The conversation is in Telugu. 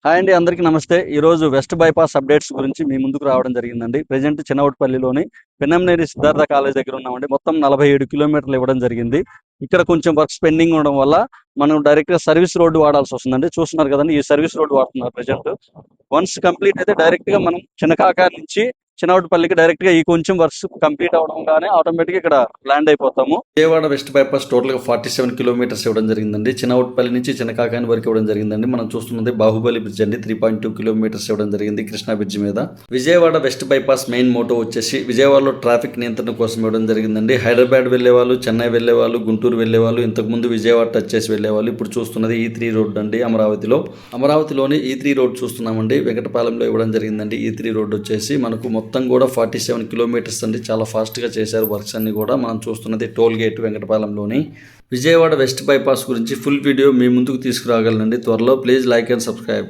హాయ్ అండి, అందరికీ నమస్తే. ఈరోజు వెస్ట్ బైపాస్ అప్డేట్స్ గురించి మీ ముందుకు రావడం జరిగిందండి. ప్రెజెంట్ చిన్నవుట్పల్లిలోని పెన్నంనేని సిద్ధార్థ కాలేజ్ దగ్గర ఉన్నామండి. మొత్తం 47 కిలోమీటర్లు ఇవ్వడం జరిగింది. ఇక్కడ కొంచెం వర్క్స్ పెండింగ్ ఉండడం వల్ల మనం డైరెక్ట్గా సర్వీస్ రోడ్డు వాడాల్సి వస్తుందండి. చూస్తున్నారు కదండి, ఈ సర్వీస్ రోడ్డు వాడుతున్నారు ప్రెజెంట్. వన్స్ కంప్లీట్ అయితే డైరెక్ట్గా మనం చిన్నకాకా నుంచి చిన్నవుట్పల్లికి డైరెక్ట్గా ఈ కొంచెం వర్క్స్ కంప్లీట్ అవడంగానే ఆటోమేటిక్గా ఇక్కడ ల్యాండ్ అయిపోతాము. విజయవాడ వెస్ట్ బైపాస్ టోటల్గా 47 కిలోమీటర్స్ ఇవ్వడం జరిగిందండి. చిన్నవుట్పల్లి నుంచి చిన్నకాకాని వరకు ఇవ్వడం జరిగిందండి. మనం చూస్తున్నది బాహుబలి బ్రిడ్జ్ అండి. 3.2 కిలోమీటర్స్ ఇవ్వడం జరిగింది కృష్ణా బ్రిడ్జ్ మీద. Vijayawada west bypass main motto వచ్చేసి విజయవాడలో ట్రాఫిక్ నియంత్రణ కోసం ఇవ్వడం జరిగిందండి. హైదరాబాద్ వెళ్లేవాళ్ళు, చెన్నై వెళ్లేవాళ్ళు, గుంటూరు వెళ్లేవాళ్ళు, ఇంతకుముందు విజయవాడ టచ్ చేసి వెళ్లేవాళ్ళు. ఇప్పుడు చూస్తున్నది E3 రోడ్ అండి. అమరావతిలోని E3 రోడ్ చూస్తున్నామండి. వెంకటపాలెంలో ఇవ్వడం జరిగిందండి. E3 రోడ్ వచ్చేసి మనకు మొత్తం కూడా 47 కిలోమీటర్స్ అండి. చాలా ఫాస్ట్ గా చేశారు వర్క్స్ అన్ని కూడా. మనం చూస్తున్నది టోల్ గేట్ వెంకటపాలెంలోని. విజయవాడ వెస్ట్ బైపాస్ గురించి ఫుల్ వీడియో మీ ముందుకు తీసుకురాగలనండి త్వరలో. Please like and subscribe.